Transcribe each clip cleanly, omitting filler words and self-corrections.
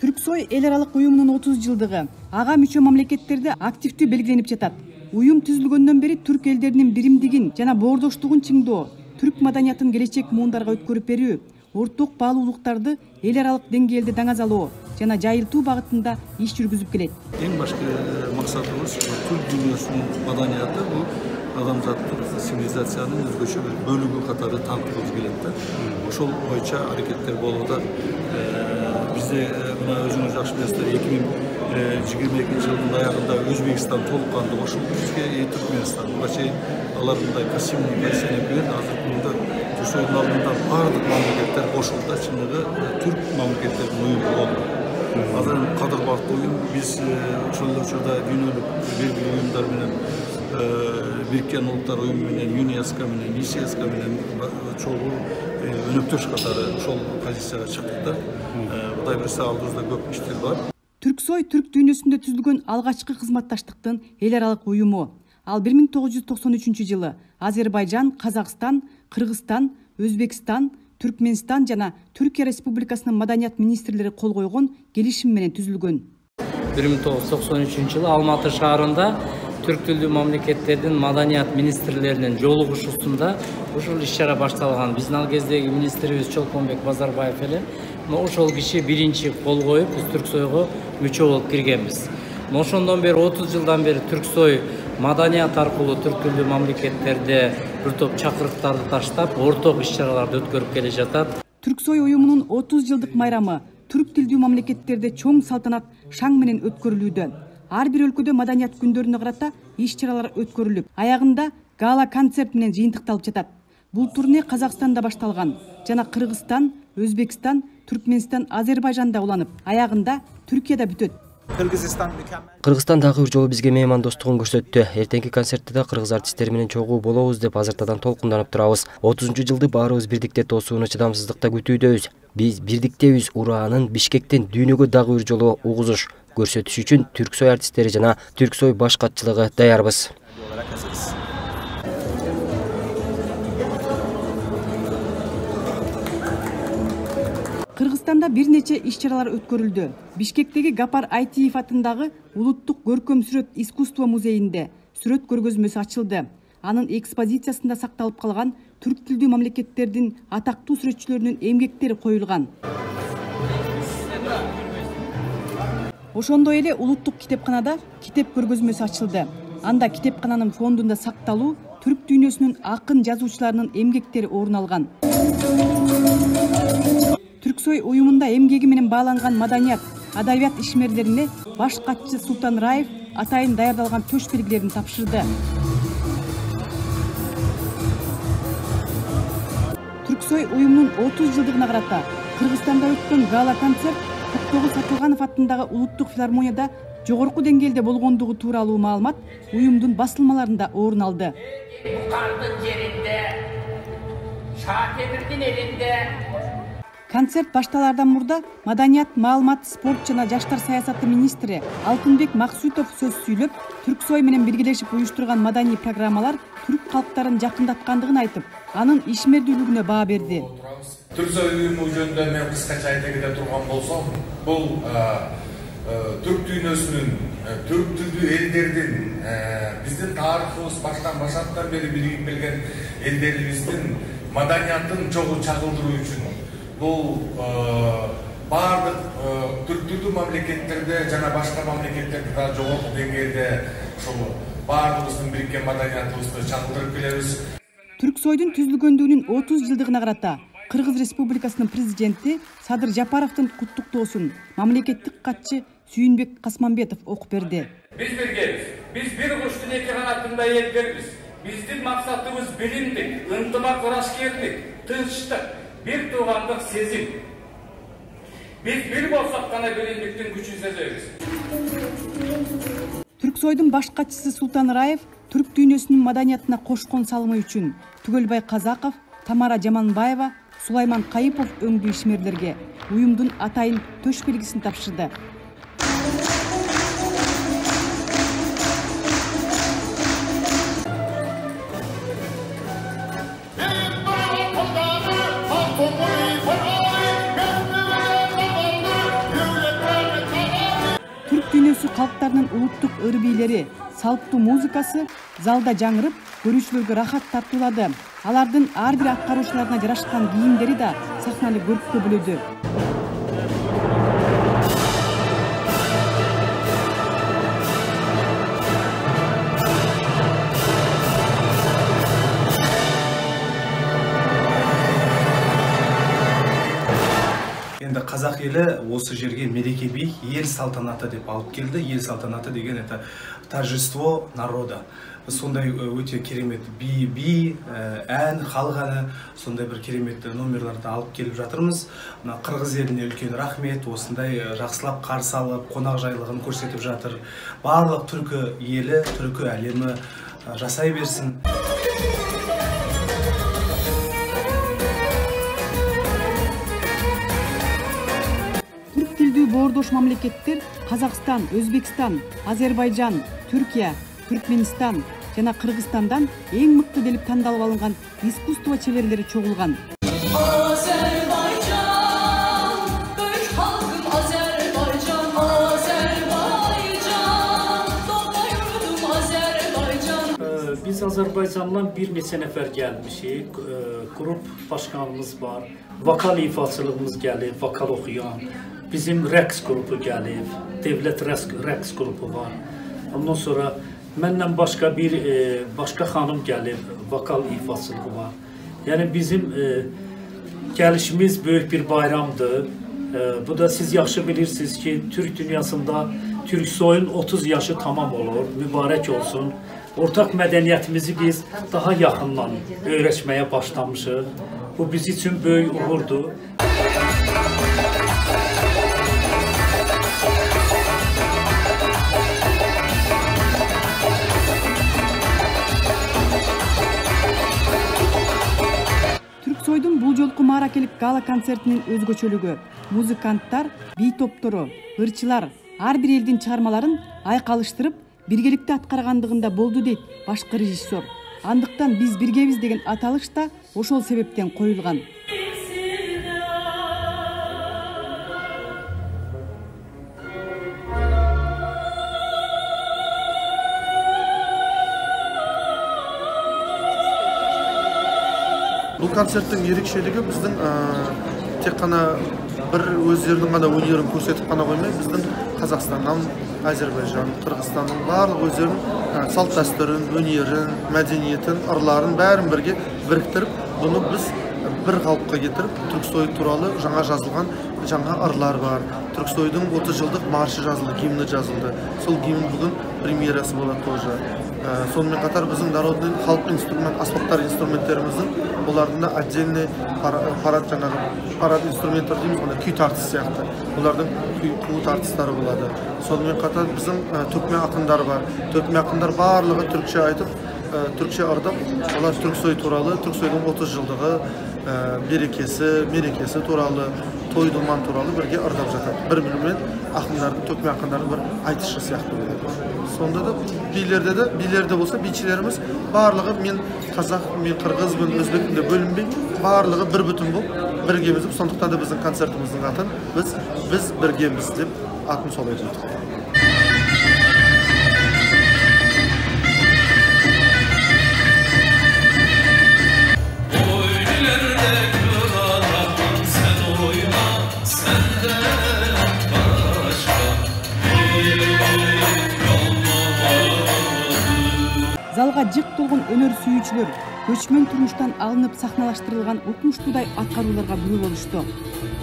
Түрксой эл аралык уюмунун 30 жылдыгы. Ага мүчө мамлекеттерде активдүү белгиленип жатат. Уюм түзүлгөндөн бери түрк элдеринин биримдигин жана боордоштугун чыңдоо, түрк маданиятын келечек муундарга өткөрүп берүү, орток баалуулуктарды эл аралык деңгээлде даңазалоо жана жайылтуу багытында иш жүргүзүп келет. Эң башкы максатыбыз түрк дүйнөсүнүн маданияты бул адамзаттык цивилизациянын өзгөчө бир бөлүгү катары танытылып келет да. Ошол боюнча аракеттер болууда. Бизде мына өзүңүз жакшы билесиздер 2022 жылдын аягында Өзбекстан толук кандуу кошулду бизге, Түркмөнстан. Буга чейин алар мындай касимдик нерсени берген, азыр күндө Түрксойдун алдында бардык мамлекеттер кошулду, чыныгы түрк мамлекеттеринин уюму болду. Азыр кадырлыктуу уюм, биз ошол учурда дүйнөлүк белгилүү уюмдар менен Бириккен Улуттар уюму менен, ЮНЕСКО менен, ИССК менен чогуу өнөктөш катары ошол позицияга чыктык да. Кудай берсе алдыбызда көп иштер бар. Түрксой түрк дүйнөсүндө түзүлгөн алгачкы кызматташтыктын эл аралык уюму. Ал 1993 жылы Азербайжан, Казакстан, Кыргызстан, Өзбекстан, Түркмөнстан жана Түркия Республикасынын маданият министрлери кол койгон келишим менен түзүлгөн. 1993 жылы Алматы шаарында түрк тилдүү мамлекеттердин маданият министрлеринин жолугушуусунда ушул иш-чара башталган. Биздин ал кездеги министрибиз Чолпонбек Базарбаев эле. Ошол киши биринчи кол коюп, биз Түрксойго мүчө болуп киргенбиз. Ошондон бери 30 жылдан бери Түрксой маданият аркылуу түрк тилдүү мамлекеттерде бир топ чакырыктарды таштап, орток иш-чараларды өткөрүп келе жатат. Түрксой уюмунун 30 жылдык майрамы түрк тилдүү мамлекеттерде чоң салтанат шаң менен өткөрүлүүдө. Ар бир өлкөдө маданият күндөрүнө карата иш-чаралар өткөрүлүп, аягында гала концерт менен жыйынтыкталып жатат. Бул турне Казакстанда башталган жана Кыргызстан, Өзбекстан, Түркмөнстан, Азербайжанда уланып, аягында Түркияда бүтөт. Кыргызстан дагы бир жолу бизге меймандостугун көрсөттү. Эртеңки концертте да кыргыз артисттери менен чогуу болобуз деп азыртадан толкунданып турабыз. 30-жылды баарыбыз бирдикте тосууну чыдамсыздыкта күтүүдөбүз. Биз бирдиктебиз. Ураанын Бишкектен дүйнөгө дагы бир жолу угузуш көрсөтүш үчүн Түрксой артисттери жана Түрксой баш катчылыгы даярбыз. Кыргызстанда бир нече иш-чаралар өткөрүлдү. Бишкектеги Гапар Айтиев атындагы Улуттук көркөм сүрөт искусство музейинде сүрөт көргөзмөсү ачылды. Анын экспозициясында сакталып калган түрк тилдүү мамлекеттердин атактуу сүрөтчүлөрүнүн эмгектери коюлган. Ошондой эле Улуттук китепканада китеп көргөзмөсү ачылды. Анда китепкананын фондунда сакталуу түрк дүйнөсүнүн акын жазуучуларынын эмгектери орун алган. Түрксой уюмунда эмгеги менен бааланган маданият, адабият ишмерлерине баш катчы Султан Раев атайын даярдалган төш белгилерин тапшырды. Түрксой уюмунун 30 жылдыгына карата Кыргызстанда өткөн гала концерт Токтогул Сатылганов атындагы Улуттук филармонияда жогорку деңгээлде болгондугу тууралуу маалымат уюмдун басылмаларында орун алды. Букардын жеринде, Шаакебирдин элинде. Концерт башталардан мурда маданият, маалымат, спорт жана жаштар саясаты министри Алтынбек Максутов сөз сүйлөп, Түрксой менен биргелешип уюштурган маданий программалар түрк калктарын жакындаткандыгын айтып, анын ишмердүүлүгүнө баа берди. Түрксой уюму жөнүндө мен кыскача айта кете турган болсом, бул түрк дүйнөсүнүн, түрк тилдүү элдердин, биздин тарыхыбыз баштан бери биригип келген элдерибиздин маданиятын чогуу чагылдыруу үчүн бул бардык түрк тилдүү мамлекеттерде жана башка мамлекеттерде да жогорку деңгээлде ушул бардыгыбыздын бириккен маданиятыбызды чагылдырып келебиз. Түрксойдун түзүлгөндүгүнүн 30 жылдыгына карата Кыргыз Республикасынын президенти Садыр Жапаровдун куттуктоосун мамлекеттик катчы Сүйүнбек Касманбетов окуп берди. Биз биргебиз. Биз бир куштун эки канатындай элдербиз. Биздин максатыбыз билимдик, ынтымак, ырашкерлик, тынчтык, бир туугандык сезим. Биз бир болсок гана биримдиктин күчүн сезебиз. Түрксойдун баш катчысы Султан Раев түрк дүйнөсүнүн маданиятына кошкон салымы үчүн Түгөлбай Казаков, Тамара Жаманбаева, Сулайман Кайыпов өңдүү ишмерлерге уюмдун атайын төш белгисин тапшырды. дүйнөсү калктарынын улуттук ыр бийлери, салттуу музыкасы залда жаңырып, көрүүчүлөргө рахат тартуулады. Алардын ар бир аткаруучуларына жарашкан кийимдери да сахнаны көрккө бөлөдү. Енді қазақ елі осы жерге мереке би ел салтанаты деп алып келді. Ел салтанаты деген это торжество народа. Сондай өте керемет би, ән, халық әні, сондай бір керемет номерларды алып келіп жатырмыз. Қырғыз еліне үлкен рахмет, осындай жақсылап қарсы алып, қонақжайлығын көрсетіп жатыр. Барлық түркі елі, түркі әлемі жасай берсін. Түрк тилдүү боордош мамлекеттер Казакстан, Өзбекстан, Азербайжан, Түркия, Түркменистан жана Кыргызстандан эң мыкты делип тандалып алынган искусство чеберлери чогулган. Biz Azerbaycandan bir neçə nəfər gəlmişik. Qrup başkanımız var. Vokal ifaçılığımız gəlib, vokal oxuyan. Bizim rəqs qrupu gəlib, devlət rəqs qrupu var. Ondan sonra məndən başqa xanım gəlib, vokal ifaçılığı var. Yəni bizim gəlişimiz böyük bir bayramdır. Bu da siz yaxşı bilirsiniz ki, Türk dünyasında Türksoyun 30 yaşı tamam olur, mübarək olsun. Ortaq mədəniyyətimizi biz daha yaxından öyrəşməyə başlamışıq. Bu biz üçün böyük uğurdur. Түрксойдун бул жолку мааракелик гала концертинин өзгөчөлүгү музыканттар, бий топтору, ырчылар ар бир элдин чыгармаларын айкалыштырып биргеликте аткаргандыгында болду дейт башкы режиссер. Андыктан биз биргебиз деген аталыш да ошол себептен коюлган. Бұл концерттің ерекшелігі біздің тек қана бір өздерінің ғана өнерін көрсетіп қана қоймай, біздің Қазақстаннан, Азербайжан, Қырғызстанның барлық өздерінің салт дәстүрін, өнерін, мәдениетін, ырларын бәрін бірге біріктіріп, бұны біз бір қалыпқа кетіріп, Түрксой туралы жаңа жазылған жаңа ырлар бар. Түрксойдың 30 жылдық маршы жазылды, гимні жазылды. Сол гимн бүгін премьерасы болады тоже. Сонымен қатар біздің народный халық инструмент, аспаптар инструменттеріміздің олардың отдельный парад инструменттер дейміз, күй тартыс сияқты. Олардың күй тартыстары болады. Сонымен қатар біздің төкме ақындар бар. Төкме ақындар барлығы түркше айтып, түркше ырдап, олар Түрксой туралы, Түрксойдың 30 жылдығы, мерекесі туралы, той думан туралы бірге ырдап жатады. Бір-бірімен ақындардың, төкме ақындардың бір айтышы сияқты болады. Сонда да билерде болса, бийчилерimiz барлығы мен қазақ, мен қырғызбын, өзбекпін деп бөлінбей, барлығы бір бүтін болып біргеміз. Сондықтан да біздің концертіміздің атын біз біргеміз деп атын солай қойдық. Залга жык толгон өнөр сүйүүчүлөр көчмөн турмуштан алынып сахналаштырылган укмуштуудай аткарууларга күбө болушту.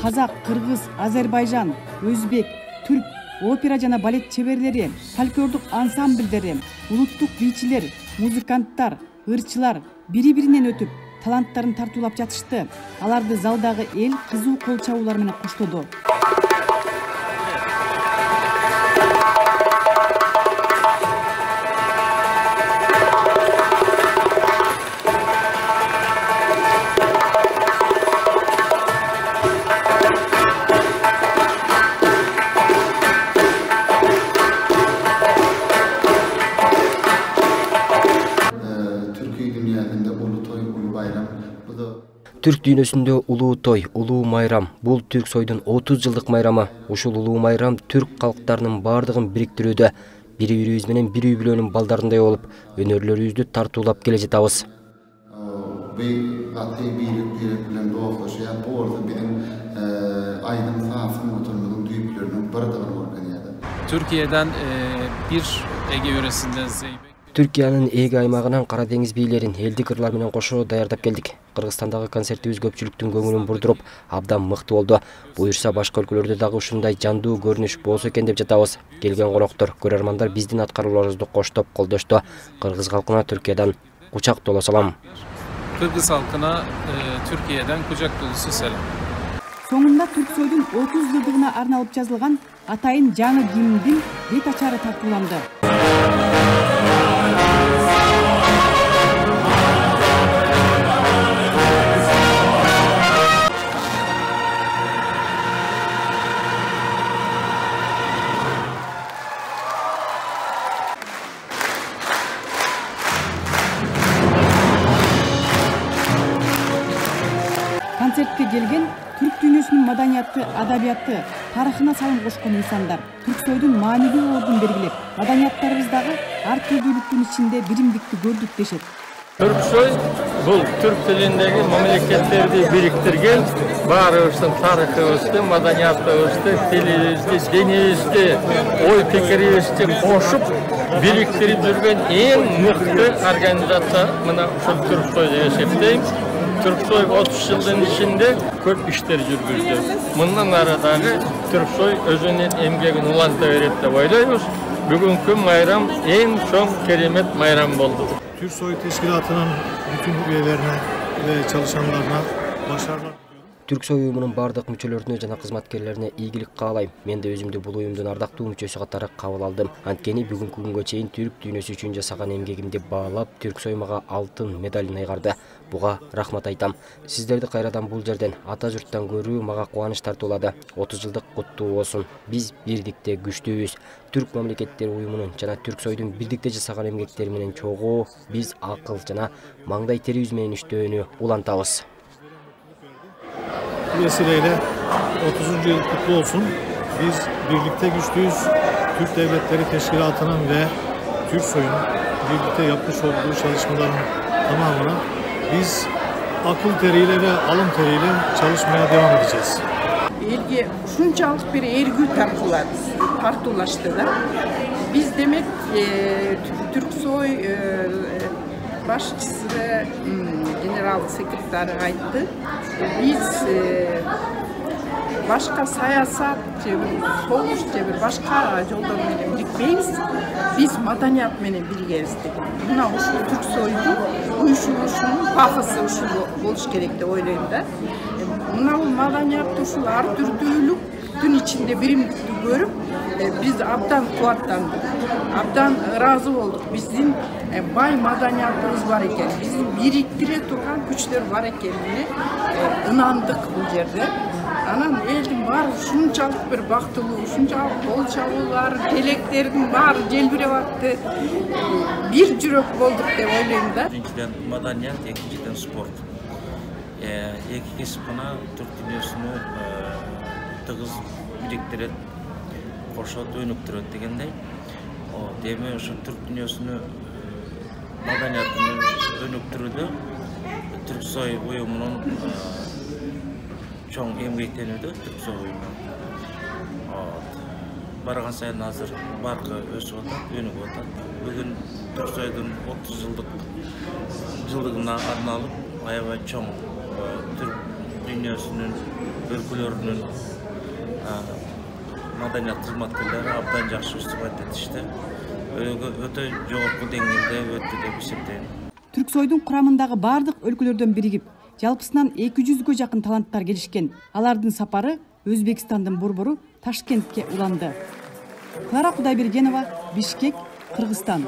Казак, кыргыз, Азербайжан, өзбек, түрк, опера жана балет чеберлери, фольклордук ансамбльдери, улуттук бийчилер, музыканттар, ырчылар бири-биринен өтүп, таланттарын тартуулап жатышты. Аларды залдагы эл кызуу кол чабуулар менен коштоду. Түрк дүйнөсүндө улуу той, улуу майрам. Бул түрк сойдун 30 жылдык майрамы. Ушул улуу майрам түрк калктарынын бардыгын бириктирүүдө. Бири-бирибиз менен бир үй бүлөнүн балдарындай болуп, өнөрлөрүбүздү тартуулап келе жатабыз. Türkiye'den bir Ege yöresinden Zeybek. Türkiyanın Эге аймагынан Кара деңиз бийлерин элдик ырлар менен кошо даярдап келдик. Кыргызстандагы концертибиз көпчүлүктүн көңүлүн бурдуруп, абдан мыкты болду. Буюрса башка өлкөлөрдө дагы ушундай жандуу көрүнүш болсо экен деп жатабыз. Келген коноктор, көрөрмандар биздин аткарууларыбызды коштоп колдошту. Кыргыз халкына Türkiye'den kucak dolu salam. Kırgız halkına Türkiye'den kucak dolusu selam. Соңунда Түрксойдун 30 жылдыгына арналып жазылган атайын жаңы гимндин бет ачары тартууланды. Концертке келген түрк дүйнөсүнүн маданияты, адабияты, тарыхына салым кошкон инсандар Түрксойдун маанилүү ордун белгилеп, маданияттарыбыздагы ар түрдүүлүктүн ичинде биримдикти көрдүк дешет. Түрксой бул түрк тилиндеги мамлекеттерди бириктирген, баарыбыздын тарыхыбызды, маданиятыбызды, тилибизди, динибизди, ой пикирибизди кошуп бириктирип жүргөн эң мыкты организация мына ушул Түрксой деп эсептейм. Түрксой 30 жылдын ичинде көп иштер жүргүздү. Мындан ары дагы Түрксой өзүнүн эмгегин уланта берет деп ойлойбуз. Бүгүнкү майрам эң чоң керемет майрам болду. Türksoy Teşkilatı'nın bütün üyelerine ve çalışanlarına başarılar. Түрксой уюмунун бардык мүчөлөрүнө жана кызматкерлерине ийгилик каалайм. Мен да өзүмдү бул уюмдун ардактуу мүчөсү катары кабыл алдым. Анткени бүгүнкү күнгө чейин түрк дүйнөсү үчүн жасаган эмгегимди баалап, Түрксой мага алтын медалын айгарды. Буга рахмат айтам. Сиздерди кайрадан бул жерден ата журттан көрүү мага кубаныч тартуулады. 30 жылдык куттуу болсун. Биз бирдикте күчтүүбүз. Түрк мамлекеттери уюмунун жана Түрксойдун бирдикте жасаган эмгектери менен чогуу биз акыл жана маңдай терибиз менен иштөөнү улантабыз. Bu vesileyle 30. yıl kutlu olsun. Biz birlikte güçlüyüz. Türk Devletleri Teşkilatı'nın ve Türksoy'un birlikte yapmış olduğu çalışmaların tamamına biz akıl teriyle ve alın teriyle çalışmaya devam edeceğiz. Elge şunçalık bir ergü tartulaştı da. Biz demek Türksoy başçısı ve general sekreteri aytdı. Biz başka siyasat, soğuş, başka yoldan birikmeyiz. Biz madaniyat menen birgezdik. Buna uşul Türksoy'un uyuşuluşunun pahası uşul boluş gerek de oylayım da. Buna bu madaniyat uşul ar türdүүлүктүн içinde birimlikti görüp biz abdan kuattandık. Abdan razı olduk. Bizim bay madaniyatımız var eken, bizim biriktire turgan güçler var ekenine inandık bu yerde. Anan eldin var şunçalık bir baktılуу, şunçalık bol çabуулар, teleklerдің бар желбиреп атты. Bir жүрөк болдук деп ойлойм да. Birinciden madaniyat, ikinciden sport. Эки кесип гана түрк дүйнөсүнү тыгыз бириктирет, кошот, өнүктүрөт дегендей. Деме ошо түрк дүйнөсүнү маданиятын өнүктүрүүдө Түрксой уюмунун чоң эмгектенүүдө Түрксой уюму. Барган сайын азыр баркы өсүп атат, өнүгүп атат. Бүгүн Түрксойдун 30 жылдыгына арналып аябай чоң түрк дүйнөсүнүн өлкөлөрүнүн маданият кызматкерлери абдан жакшы сугат этишти. Өтө жогорку деңгээлде өттү деп эсептейм. Түрксойдун курамындагы бардык өлкөлөрдөн биригип, жалпысынан 200гө жакын таланттар келишкен. Алардын сапары Өзбекстандын борбору Ташкентке уланды. Клара Кудайбергенова, Бишкек, Кыргызстан.